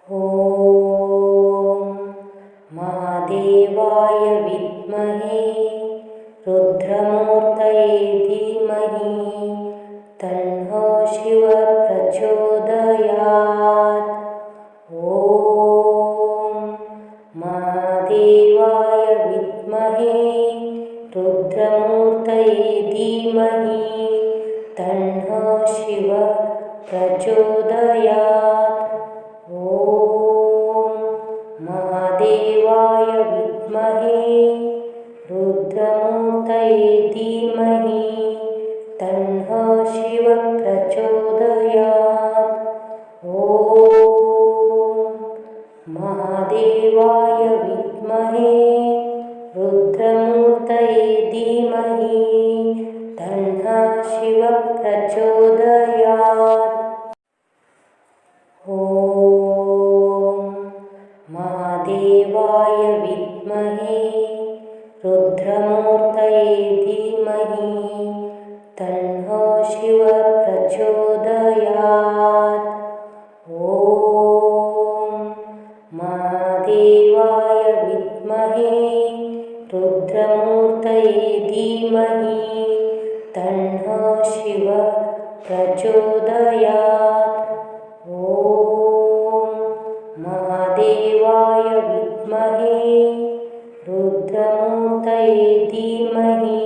ॐ महादेवाय विद्महे रुद्रमूर्तये धीमहि तन्नो शिवः प्रचोदयात्। ॐ महादेवाय विद्महे रुद्रमूर्तये धीमहि तन्नो शिवः प्रचोदयात्। ॐ महादेवाय विद्महे रुद्रमूर्तये धीमहि तन्नो शिवः प्रचोदयात्। ॐ महादेवाय विद्महे रुद्रमूर्तये धीमहि तन्नो शिवः प्रचोदयात्। ॐ महादेवाय विद्महे रुद्रमूर्तये धीमहि तन्नो शिवः प्रचोदयात्। ॐ महादेवाय विद्महे रुद्रमूर्तये धीमहि तन्नो शिवः प्रचोदयात्। ॐ महादेवाय विद्महे रुद्रमूर्तये धीमहि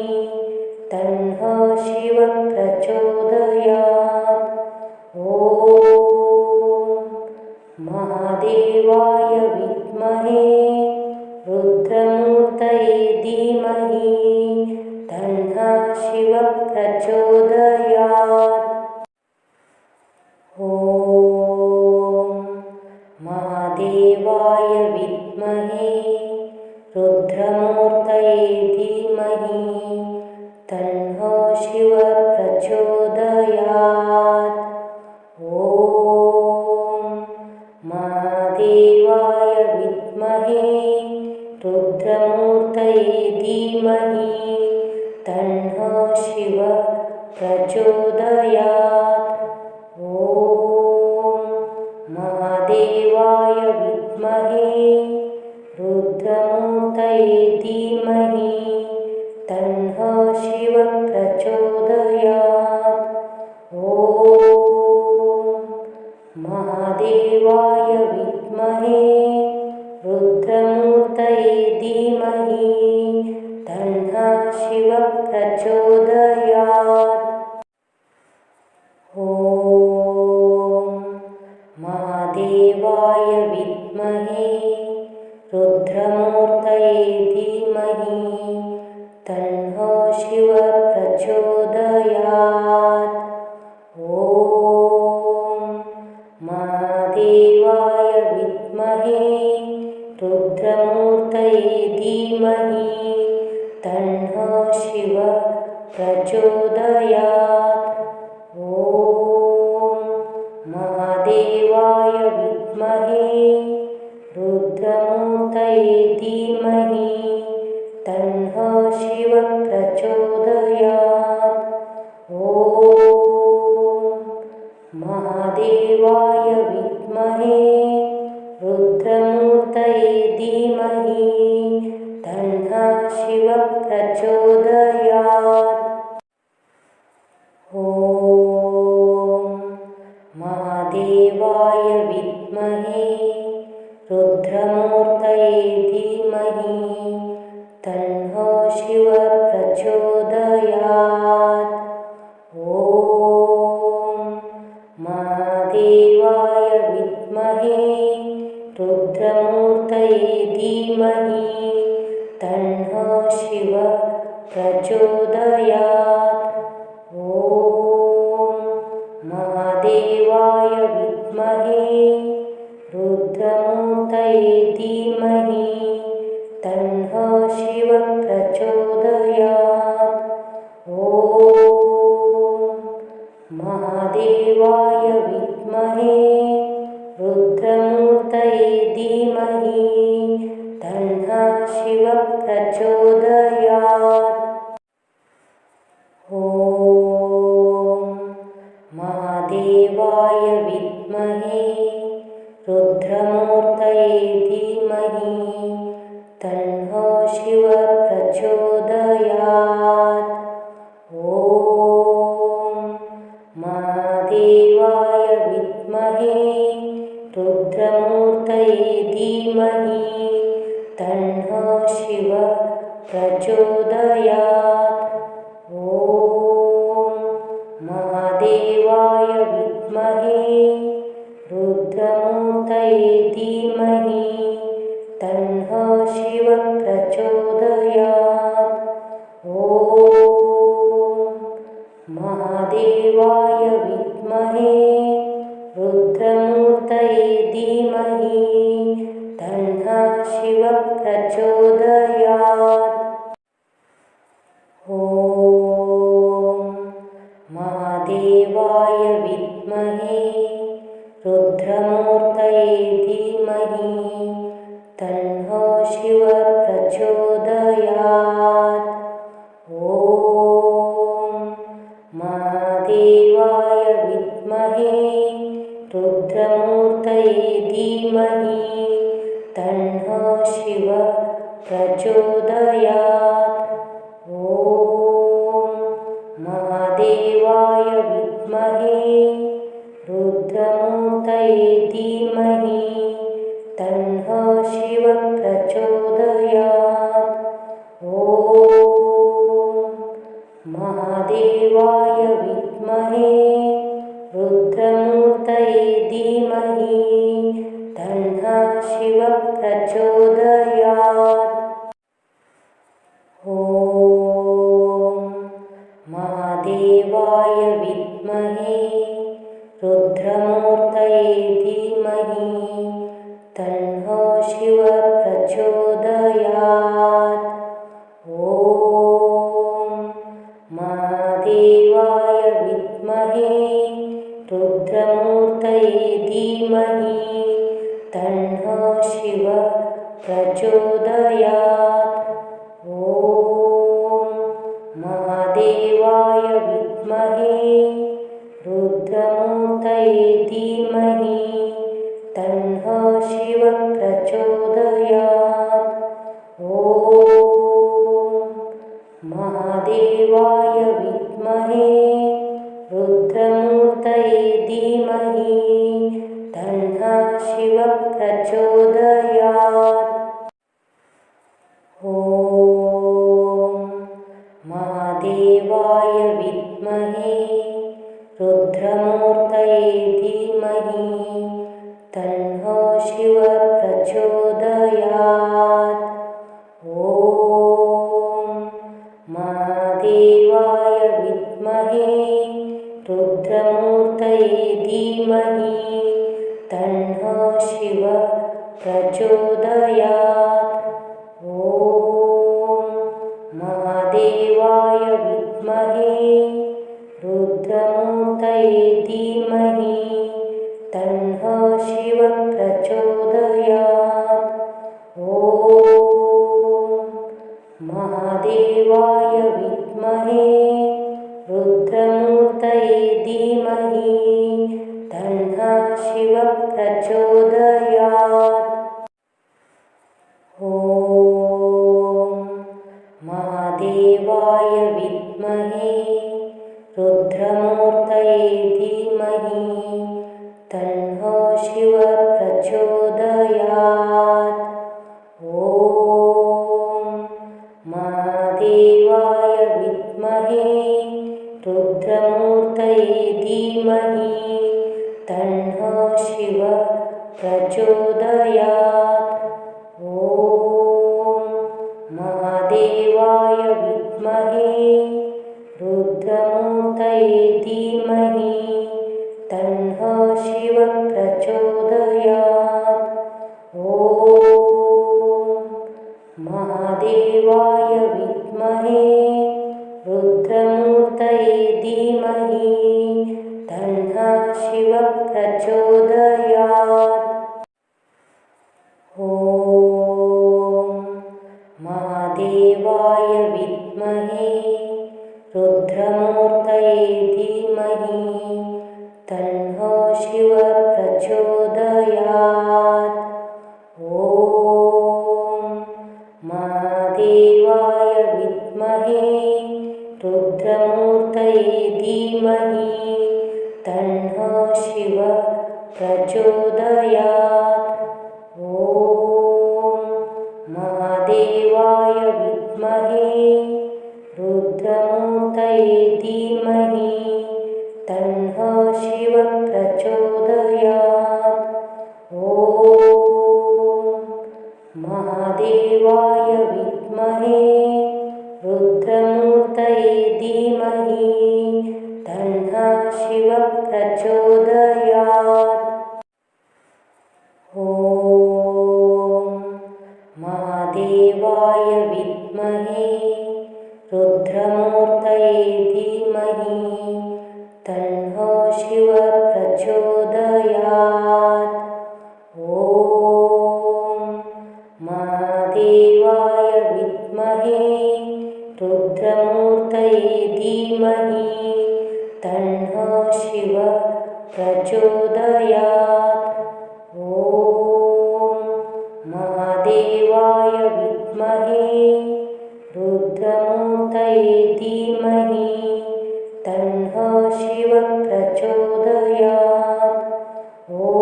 तन्नो शिवः प्रचोदयात्। ॐ महादेवाय विद्महे रुद्रमूर्तये धीमहि तन्नो शिवः प्रचोदयात्। ॐ महादेवाय विद्महे रुद्रमूर्तये धीमहि तन्नो शिवः प्रचोदयात्। ॐ महादेवाय विद्महे रुद्रमूर्तये धीमहि तन्नो शिवः प्रचोदयात्। ॐ महादेवाय विद्महे रुद्रमूर्तये धीमहि तन्नो शिवः प्रचोदयात्। ॐ महादेवाय विद्महे रुद्रमूर्तये धीमहि तन्नो शिवः प्रचोदयात्। ॐ महादेवाय विद्महे रुद्रमूर्तये धीमहि तन्नो शिवः प्रचोदयात्। ॐ महादेवाय विद्महे रुद्रमूर्तये धीमहि तन्नो शिवः प्रचोदयात्। ॐ महादेवाय विद्महे रुद्रमूर्तये धीमहि तन्नो शिवः प्रचोदयात्। ॐ महादेवाय विद्महे रुद्रमूर्तये धीमहि तन्नो शिवः प्रचोदयात्। ॐ महादेवाय विद्महे रुद्रमूर्तये धीमहि तन्नो शिवः प्रचोदयात्। ॐ महादेवाय विद्महे रुद्रमूर्तये धीमहि तन्नो शिवः प्रचोदयात्। ॐ महादेवाय विद्महे रुद्रमूर्तये धीमहि तन्नो शिवः प्रचोदयात्। ॐ महादेवाय विद्महे रुद्रमूर्तये धीमहि तन्नो शिवः प्रचोदयात्। ॐ महादेवाय विद्महे रुद्रमूर्तये धीमहि तन्नो शिवः प्रचोदयात्। ॐ महादेवाय विद्महे रुद्रमूर्तये धीमहि तन्नो शिवः प्रचोदयात्। ॐ महादेवाय विद्महे रुद्रमूर्तये धीमहि तन्नो शिवः प्रचोदयात्। ॐ महादेवाय विद्महे रुद्रमूर्तये धीमहि तन्नो शिवः प्रचोदयात्। ॐ महादेवाय विद्महे रुद्रमूर्तये धीमहि तन्नो शिवः प्रचोदयात्। ॐ महादेवाय विद्महे रुद्रमूर्तये धीमहि तन्नो शिवः प्रचोदयात्। ॐ महादेवाय विद्महे रुद्रमूर्तये धीमहि तन्नो शिवः प्रचोदयात्। ॐ महादेवाय विद्महे रुद्रमूर्तये धीमहि तन्नो शिवः प्रचोदयात्। ॐ महादेवाय विद्महे रुद्रमूर्तये धीमहि तन्नो शिवः प्रचोदयात्। ॐ महादेवाय विद्महे रुद्रमूर्तये धीमहि तन्नो शिवः प्रचोदयात्। ॐ महादेवाय विद्महे रुद्रमूर्तये धीमहि तन्नो शिवः प्रचोदयात्। ॐ महादेवाय विद्महे रुद्रमूर्तये धीमहि तन्नो शिवः प्रचोदयात्। ॐ महादेवाय विद्महे रुद्रमूर्तये धीमहि तन्नो शिवः प्रचोदयात्। ॐ महादेवाय विद्महे रुद्रमूर्तये धीमहि तन्नो शिवः प्रचोदयात्। ॐ महादेवाय विद्महे रुद्रमूर्तये धीमहि तन्नो शिवः प्रचोदयात्। ॐ महादेवाय विद्महे रुद्रमूर्तये धीमहि तन्नो शिवः प्रचोदयात्। ॐ महादेवाय विद्महे रुद्रमूर्तये धीमहि तन्नो शिवः प्रचोदयात्। ॐ महादेवाय विद्महे रुद्रमूर्तये धीमहि तन्नो शिवः प्रचोदयात्। ॐ महादेवाय विद्महे रुद्रमूर्तये धीमहि तन्नो शिवः प्रचोदयात्। ॐ महादेवाय विद्महे रुद्रमूर्तये धीमहि तन्नो शिवः प्रचोदयात्। ॐ महादेवाय विद्महे रुद्रमूर्तये धीमहि तन्नो शिवः प्रचोदयात्। ॐ महादेवाय विद्महे रुद्रमूर्तये धीमहि तन्नो शिवः प्रचोदयात्। ॐ महादेवाय विद्महे रुद्रमूर्तये धीमहि तन्नो शिवः प्रचोदयात्। ॐ महादेवाय विद्महे रुद्रमूर्तये धीमहि तन्नो शिवः प्रचोदयात्। ॐ महादेवाय विद्महे रुद्रमूर्तये धीमहि तन्नो शिवः प्रचोदयात्। ॐ महादेवाय विद्महे रुद्रमूर्तये धीमहि तन्नो शिवः प्रचोदयात्। ॐ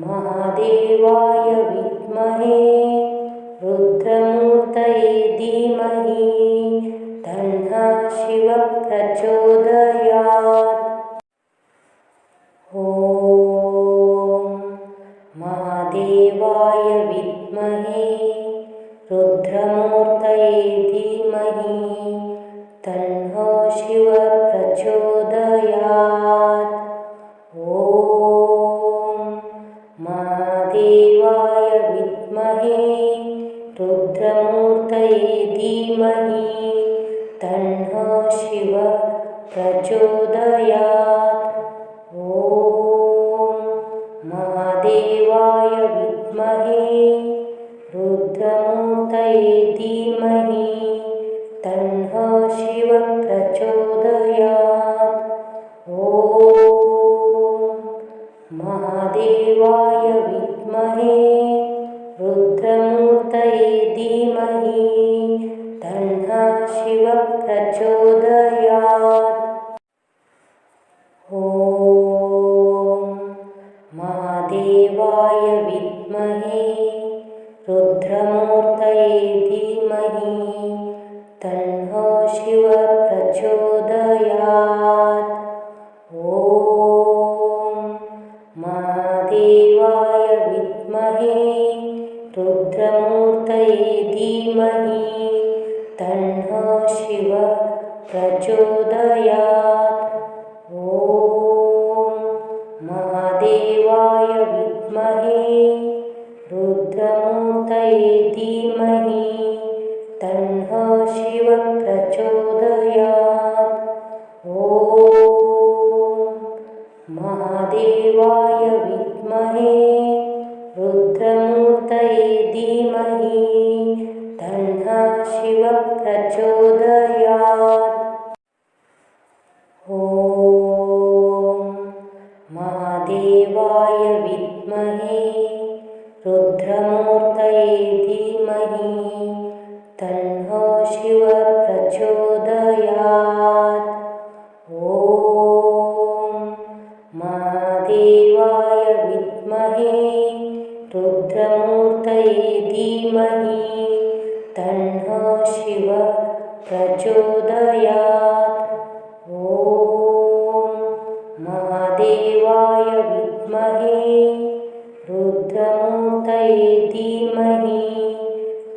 महादेवाय विद्महे रुद्रमूर्तये धीमहि तन्नो शिवः प्रचोदयात्। ॐ महादेवाय विद्महे रुद्रमूर्तये धीमहि तन्नो शिवः प्रचोदयात्। ॐ महादेवाय विद्महे रुद्रमूर्तये धीमहि तन्नो शिवः प्रचोदयात्। ॐ महादेवाय विद्महे रुद्रमूर्तये धीमहि तन्नो शिवः प्रचोदयात्। ॐ महादेवाय विद्महे रुद्रमूर्तये धीमहि तन्नो शिवः प्रचोदयात्। ॐ महादेवाय विद्महे रुद्रमूर्तये धीमहि तन्नो शिवः प्रचोदयात्। ॐ महादेवाय विद्महे रुद्रमूर्तये धीमहि तन्नो शिवः प्रचोदयात्। ॐ महादेवाय विद्महे रुद्रमूर्तये धीमहि तन्नो शिवः प्रचोदयात्। ॐ महादेवाय विद्महे रुद्रमूर्तये धीमहि तन्नो शिवः प्रचोदयात्। ॐ महादेवाय विद्महे रुद्रमूर्तये धीमहि तन्नो शिवः प्रचोदयात्। ॐ महादेवाय विद्महे रुद्रमूर्तये धीमहि तन्नो शिवः प्रचोदयात्। ॐ महादेवाय विद्महे रुद्रमूर्तये धीमहि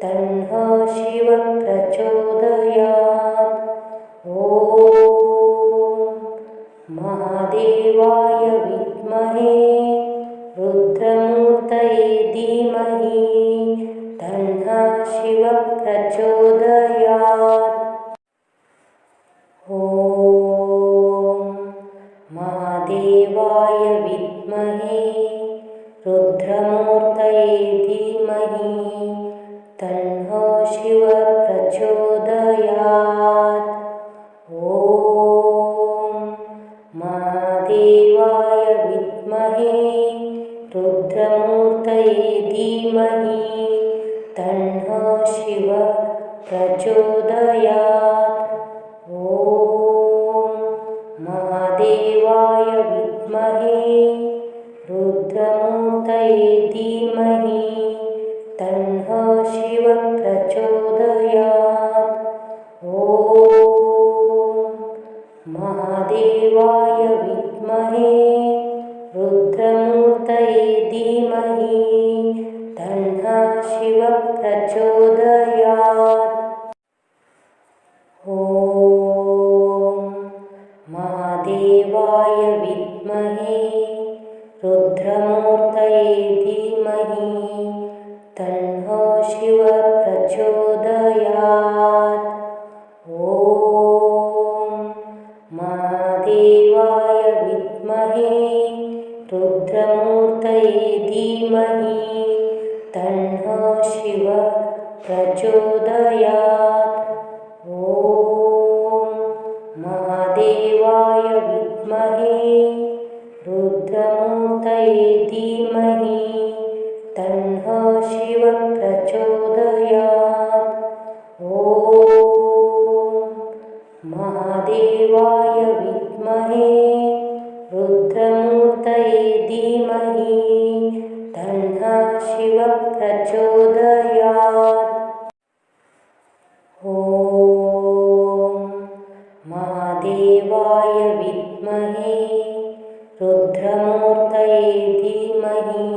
तन्नो शिवः प्रचोदयात्। ॐ महादेवाय विद्महे रुद्रमूर्तये धीमहि तन्नो शिवः प्रचोदयात्। ॐ महादेवाय विद्महे रुद्रमूर्तये धीमहि तन्नो शिवः प्रचोदयात्। ॐ महादेवाय रुद्रमूर्तये धीमहि तन्नो शिवः प्रचोदयात्। ॐ महादेवाय विद्महे रुद्रमूर्तये धीमहि तन्नो शिवः प्रचोदयात्। ॐ महादेवाय विद्महे रुद्रमूर्तये धीमहि तन्नो शिवः प्रचोदयात्। ॐ महादेवाय विद्महे रुद्रमूर्तये धीमहि तन्नो शिवः प्रचोदयात्। ॐ महादेवाय विद्महे रुद्रमूर्तये धीमहि तन्नो शिवः प्रचोदयात्। ॐ महादेवाय विद्महे रुद्रमूर्तये धीमहि तन्नो शिवः प्रचोदयात्। ॐ महादेवाय विद्महे रुद्रमूर्तये धीमहि तन्नो शिवः प्रचोदयात्। ॐ महादेवाय विद्महे रुद्रमूर्तये धीमहि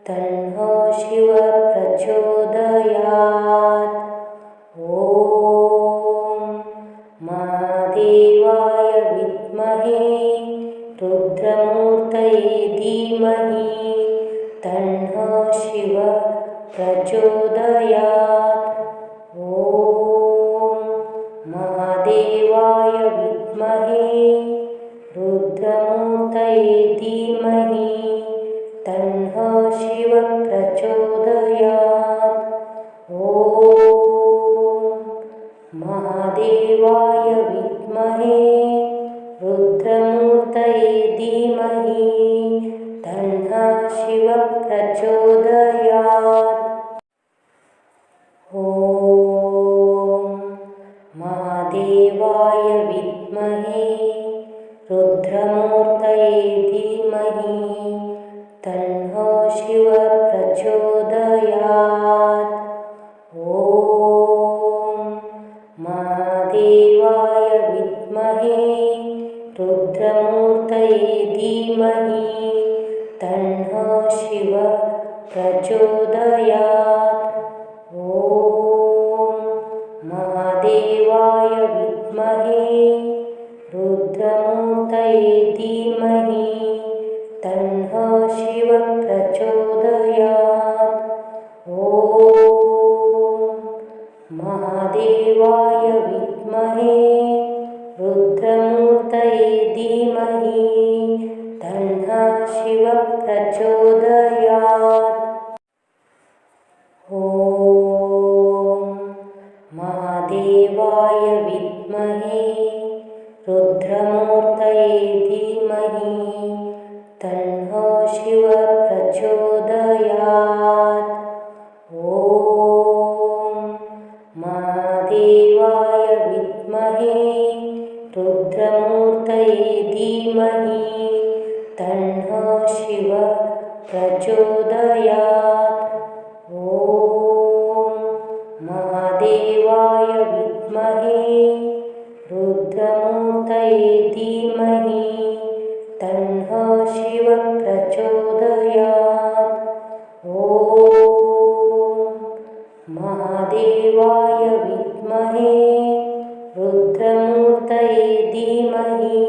तन्नो शिवः प्रचोदयात्। ॐ महादेवाय विद्महे रुद्रमूर्तये धीमहि तन्नो शिवः प्रचोदयात्। ॐ महादेवाय विद्महे रुद्रमूर्तये धीमहि तन्नो शिवः प्रचोदयात्। ॐ महादेवाय विद्महे रुद्रमूर्तये धीमहि तन्नो शिवः प्रचोदयात्। ॐ महादेवाय विद्महे रुद्रमूर्तये धीमहि तन्नो शिवः प्रचोदयात्। ॐ महादेवाय विद्महे रुद्रमूर्तये धीमहि तन्नो शिवः प्रचोदयात्। ॐ महादेवाय विद्महे रुद्रमूर्तये धीमहि तन्नो शिवः प्रचोदयात्। ॐ महादेवाय विद्महे रुद्रमूर्तये धीमहि तन्नो शिवः प्रचोदयात्। ॐ महादेवाय विद्महे रुद्रमूर्तये धीमहि तन्नो शिवः प्रचोदयात्। ॐ महादेवाय विद्महे रुद्रमूर्तये धीमहि तन्नो शिवः प्रचोदयात्। ॐ महादेवाय विद्महे रुद्रमूर्तये धीमहि तन्नो शिवः प्रचोदयात्। ॐ महादेवाय विद्महे रुद्रमूर्तये धीमहि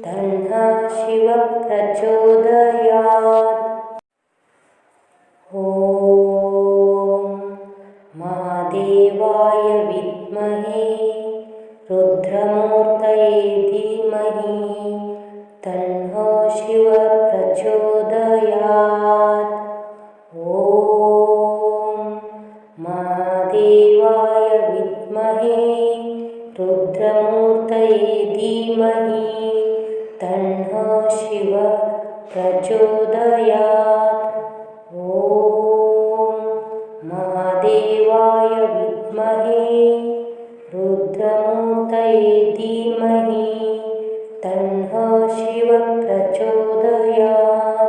तन्नो शिवः प्रचोदयात्। ॐ महादेवाय विद्महे रुद्रमूर्तये धीमहि तन्नो शिवः प्रचोदयात्। ॐ महादेवाय विद्महे रुद्रमूर्तये धीमहि तन्नो शिवः प्रचोदयात्। ॐ महादेवाय विद्महे रुद्रमूर्तये धीमहि तन्नो शिवः प्रचोदयात्।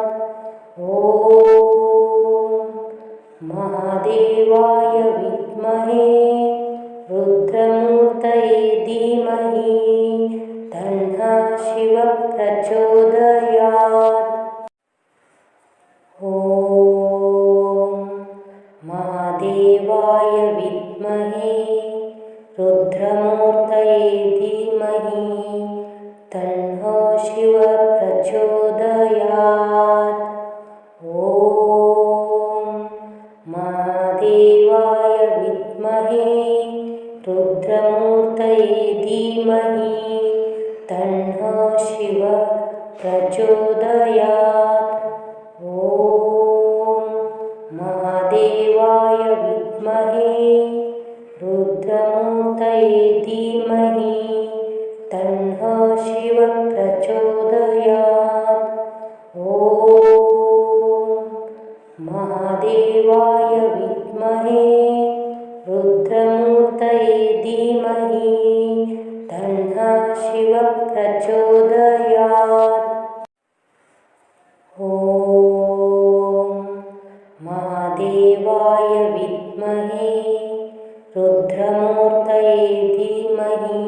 ॐ महादेवाय विद्महे रुद्रमूर्तये धीमहि तन्नो शिवः प्रचोदयात्। ॐ महादेवाय विद्महे रुद्रमूर्तये धीमहि तन्नो शिवः प्रचोदयात्। ॐ महादेवाय विद्महे रुद्रमूर्तये धीमहि तन्नो शिवः प्रचोदयात्। ॐ महादेवाय विद्महे रुद्रमूर्तये धीमहि तन्नो शिवः प्रचोदयात्। ॐ महादेवाय विद्महे रुद्रमूर्तये धीमहि तन्नो शिवः प्रचोदयात्। ॐ महादेवाय विद्महे रुद्रमूर्तये धीमहि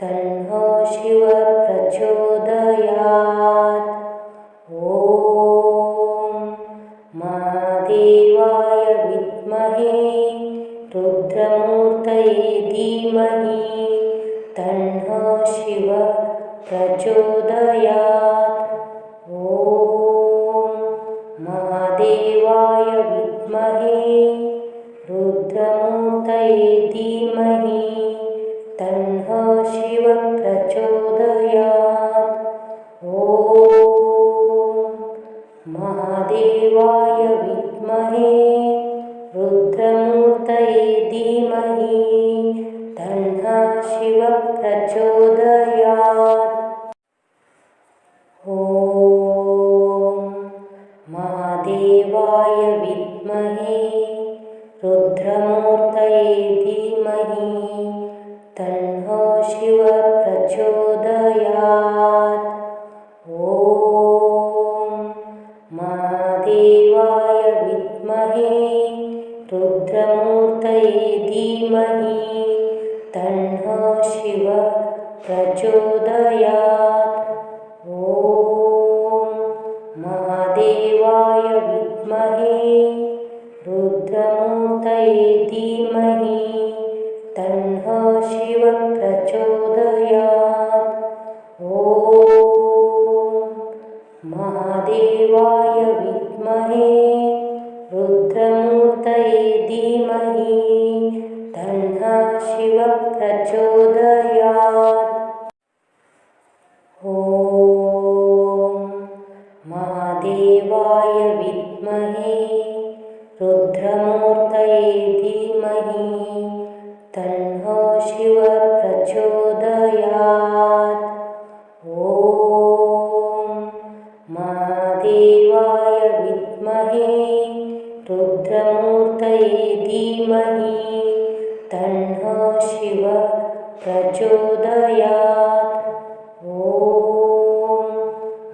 तन्नो शिवः प्रचोदयात्। ॐ महादेवाय विद्महे रुद्रमूर्तये धीमहि तन्नो शिवः प्रचोदयात्। ॐ महादेवाय विद्महे रुद्रमूर्तये धीमहि तन्नो शिवः प्रचोदयात्। ॐ महादेवाय विद्महे रुद्रमूर्तये धीमहि तन्नो शिवः प्रचोदयात्। ॐ महादेवाय विद्महे रुद्रमूर्तये धीमहि तन्नो शिवः प्रचोदयात्। ॐ महादेवाय विद्महे रुद्रमूर्तये धीमहि तन्नो शिवः प्रचोदयात्। ॐ महादेवाय विद्महे रुद्रमूर्तये धीमहि तन्नो शिवः प्रचोदयात्। ॐ महादेवाय विद्महे रुद्रमूर्तये धीमहि तन्नो शिवः प्रचोदयात्। ॐ महादेवाय विद्महे रुद्रमूर्तये धीमहि तन्नो शिवः प्रचोदयात्। ॐ महादेवाय विद्महे रुद्रमूर्तये धीमहि तन्नो शिवः प्रचोदयात्। ॐ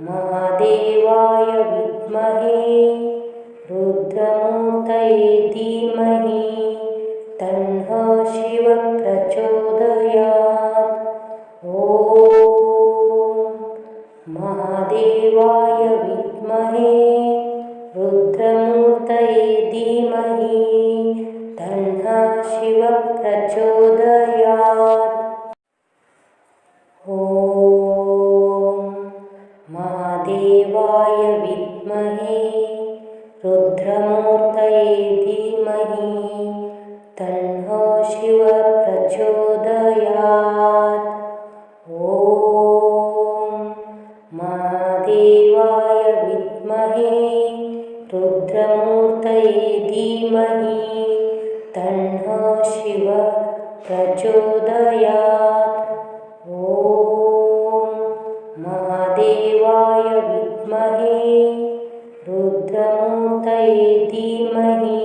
महादेवाय विद्महे रुद्रमूर्तये धीमहि तन्नो शिवः प्रचोदयात्। ॐ महादेवाय विद्महे रुद्रमूर्तये धीमहि तन्नो शिवः प्रचोदयात्। ॐ महादेवाय विद्महे रुद्रमूर्तये धीमहि तन्नो शिवः प्रचोदयात्। ॐ महादेवाय विद्महे रुद्रमूर्तये धीमहि तन्नो शिवः प्रचोदयात्। ॐ महादेवाय विद्महे रुद्रमूर्तये धीमहि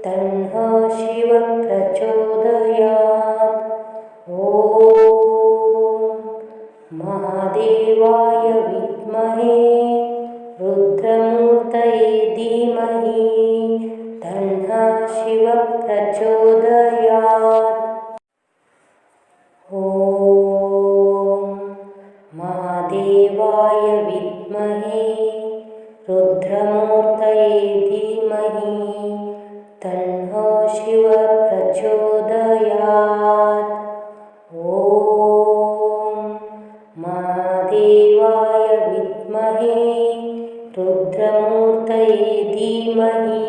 तन्नः शिवः प्रचोदयात्। ॐ महादेवाय विद्महे रुद्रमूर्तये धीमहि तन्नः शिवः प्रचोदयात्। ॐ महादेवाय विद्महे रुद्रमूर्तये धीमहि तन्नः शिवः प्रचोदयात्। ॐ महादेवाय विद्महे रुद्रमूर्तये धीमहि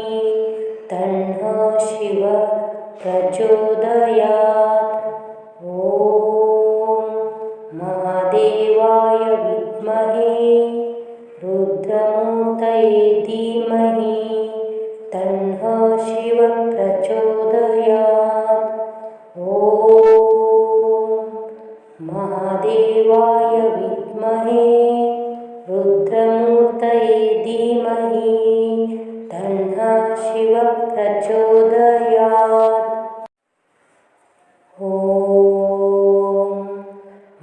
तन्नः शिवः प्रचोदयात्। ॐ महादेवाय विद्महे रुद्रमूर्तये धीमहि तन्नः शिवः प्रचोदयात्। ॐ महादेवाय विद्महे रुद्रमूर्तये धीमहि तन्नः शिवः प्रचोदयात्। ॐ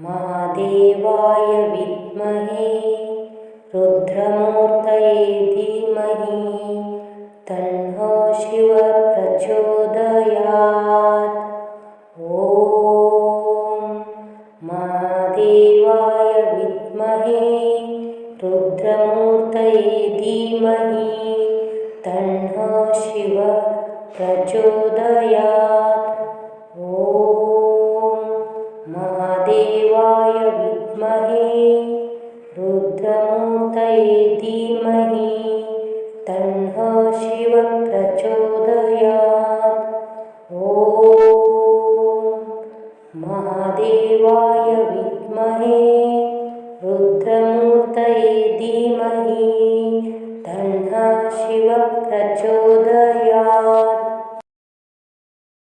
महादेवाय विद्महे रुद्रमूर्तये धीमहि तन्नः शिवः प्रचोदयात्। ॐ महादेवाय विद्महे रुद्रमूर्तये धीमहि तन्नः शिवः प्रचोदयात्। ॐ महादेवाय विद्महे रुद्रमूर्तये धीमहि तन्नः शिवः प्रचोदयात्। ॐ महादेवाय विद्महे रुद्रमूर्तये धीमहि तन्नः शिवः प्रचोदयात्।